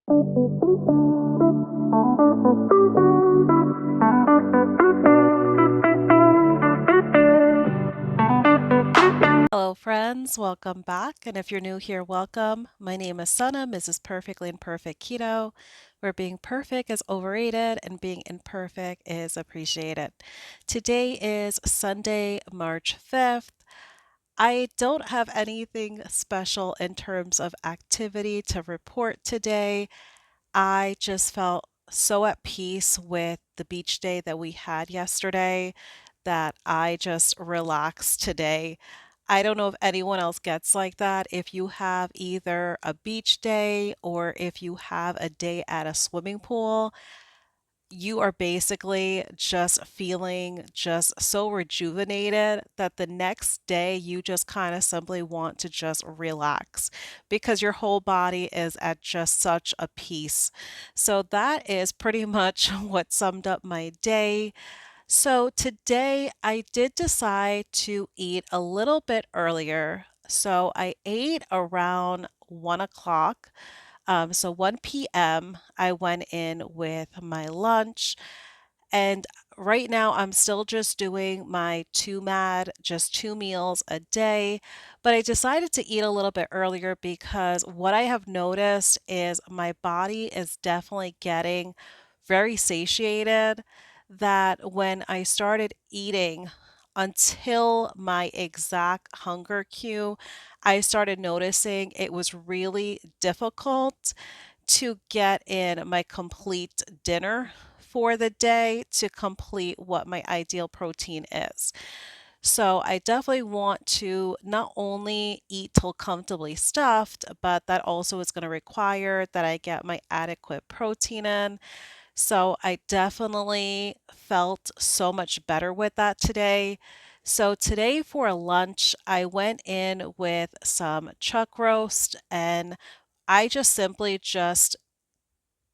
Hello, friends. Welcome back. And if you're new here, welcome. My name is Sana, Mrs. Perfectly Imperfect Keto, where being perfect is overrated and being imperfect is appreciated. Today is Sunday, March 5th. I don't have anything special in terms of activity to report today. I just felt so at peace with the beach day that we had yesterday that I just relaxed today. I don't know if anyone else gets like that. If you have either a beach day or if you have a day at a swimming pool, you are basically just feeling just so rejuvenated that the next day you just kind of simply want to just relax because your whole body is at just such a peace. So that is pretty much what summed up my day. So today I did decide to eat a little bit earlier. So I ate around 1 o'clock. So 1 p.m., I went in with my lunch. And right now, I'm still just doing my just 2 meals a day. But I decided to eat a little bit earlier because what I have noticed is my body is definitely getting very satiated. That when I started eating until my exact hunger cue, I started noticing it was really difficult to get in my complete dinner for the day to complete what my ideal protein is. So I definitely want to not only eat till comfortably stuffed, but that also is going to require that I get my adequate protein in. So I definitely felt so much better with that today. So today for lunch, I went in with some chuck roast and I just simply just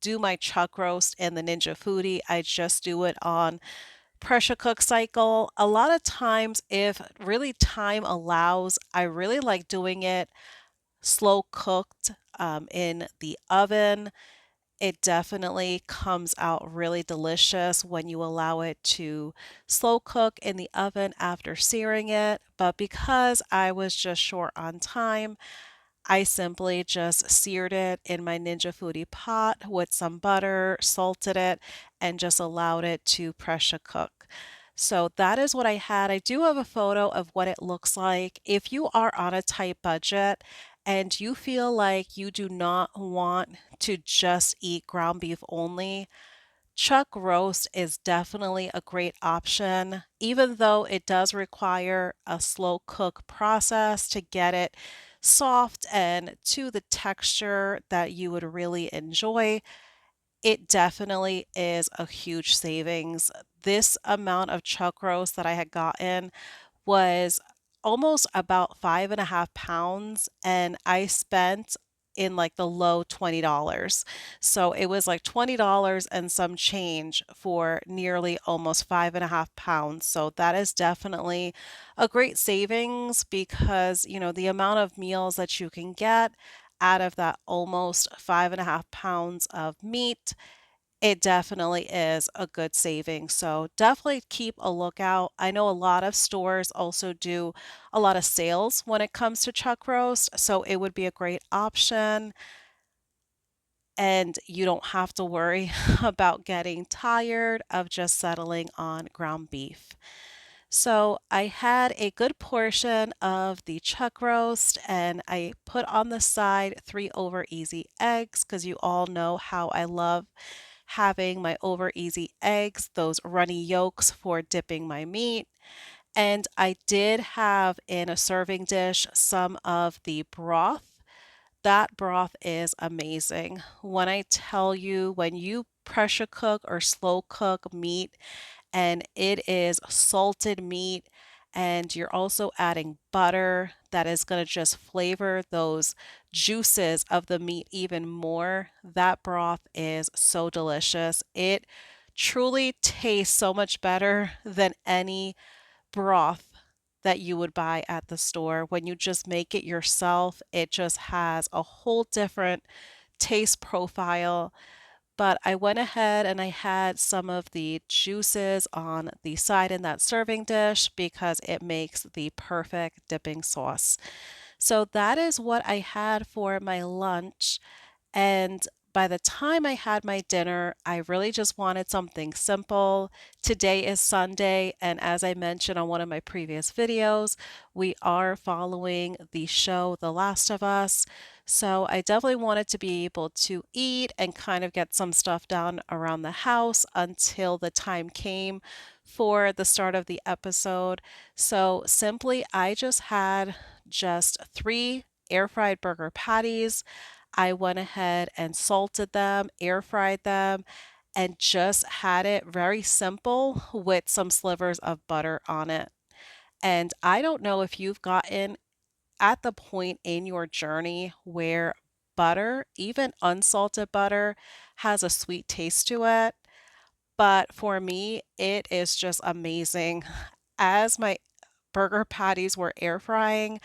do my chuck roast in the Ninja Foodie. I just do it on pressure cook cycle. A lot of times, if really time allows, I really like doing it slow cooked in the oven. It definitely comes out really delicious when you allow it to slow cook in the oven after searing it. But because I was just short on time, I simply just seared it in my Ninja Foodie pot with some butter, salted it, and just allowed it to pressure cook. So that is what I had. I do have a photo of what it looks like. If you are on a tight budget and you feel like you do not want to just eat ground beef only, chuck roast is definitely a great option, even though it does require a slow cook process to get it soft and to the texture that you would really enjoy. It definitely is a huge savings. This amount of chuck roast that I had gotten was almost about 5.5 pounds, and I spent in like the low $20. So it was like $20 and some change for nearly almost 5.5 pounds. So that is definitely a great savings because, the amount of meals that you can get out of that almost 5.5 pounds of meat, it definitely is a good saving. So definitely keep a lookout. I know a lot of stores also do a lot of sales when it comes to chuck roast, so it would be a great option. And you don't have to worry about getting tired of just settling on ground beef. So I had a good portion of the chuck roast and I put on the side 3 over easy eggs because you all know how I love having my over easy eggs, those runny yolks for dipping my meat. And I did have in a serving dish some of the broth. That broth is amazing. When I tell you, when you pressure cook or slow cook meat and it is salted meat, and you're also adding butter that is going to just flavor those juices of the meat even more. That broth is so delicious. It truly tastes so much better than any broth that you would buy at the store. When you just make it yourself, it just has a whole different taste profile, but I went ahead and I had some of the juices on the side in that serving dish because it makes the perfect dipping sauce. So that is what I had for my lunch. And by the time I had my dinner, I really just wanted something simple. Today is Sunday, and as I mentioned on one of my previous videos, we are following the show The Last of Us. So I definitely wanted to be able to eat and kind of get some stuff done around the house until the time came for the start of the episode. So simply, I just had just three air fried burger patties. I went ahead and salted them, air fried them, and just had it very simple with some slivers of butter on it. And I don't know if you've gotten at the point in your journey where butter, even unsalted butter, has a sweet taste to it. But for me, it is just amazing. As my burger patties were air frying,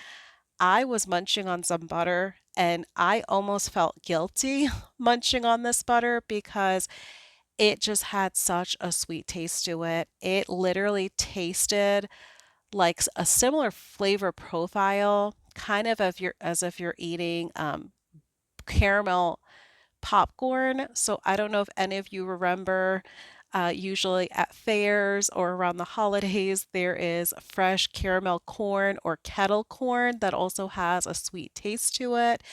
I was munching on some butter and I almost felt guilty munching on this butter because it just had such a sweet taste to it. It literally tasted like a similar flavor profile, kind of as if you're eating caramel popcorn. So I don't know if any of you remember, usually at fairs or around the holidays, there is fresh caramel corn or kettle corn that also has a sweet taste to it.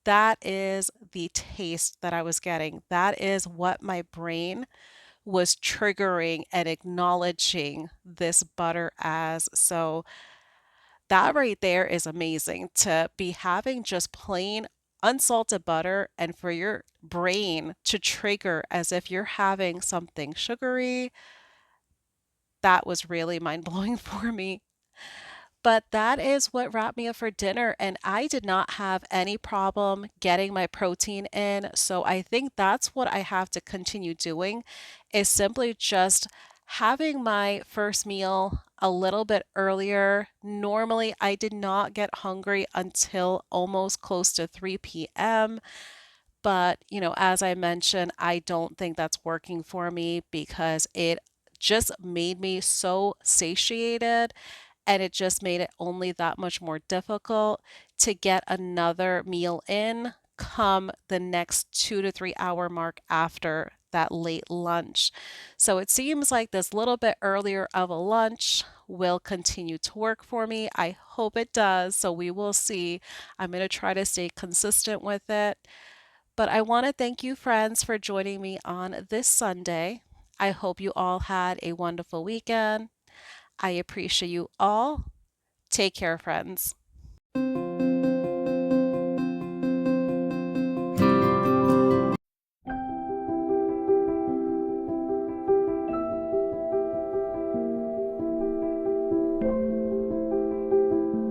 That is the taste that I was getting. That is what my brain was triggering and acknowledging this butter as. So that right there is amazing to be having just plain unsalted butter and for your brain to trigger as if you're having something sugary. That was really mind blowing for me. But that is what wrapped me up for dinner, and I did not have any problem getting my protein in. So I think that's what I have to continue doing is simply just having my first meal a little bit earlier. Normally, I did not get hungry until almost close to 3 p.m. But, as I mentioned, I don't think that's working for me because it just made me so satiated and it just made it only that much more difficult to get another meal in come the next 2 to 3 hour mark after that late lunch. So it seems like this little bit earlier of a lunch will continue to work for me. I hope it does. So we will see. I'm going to try to stay consistent with it. But I want to thank you, friends, for joining me on this Sunday. I hope you all had a wonderful weekend. I appreciate you all. Take care, friends.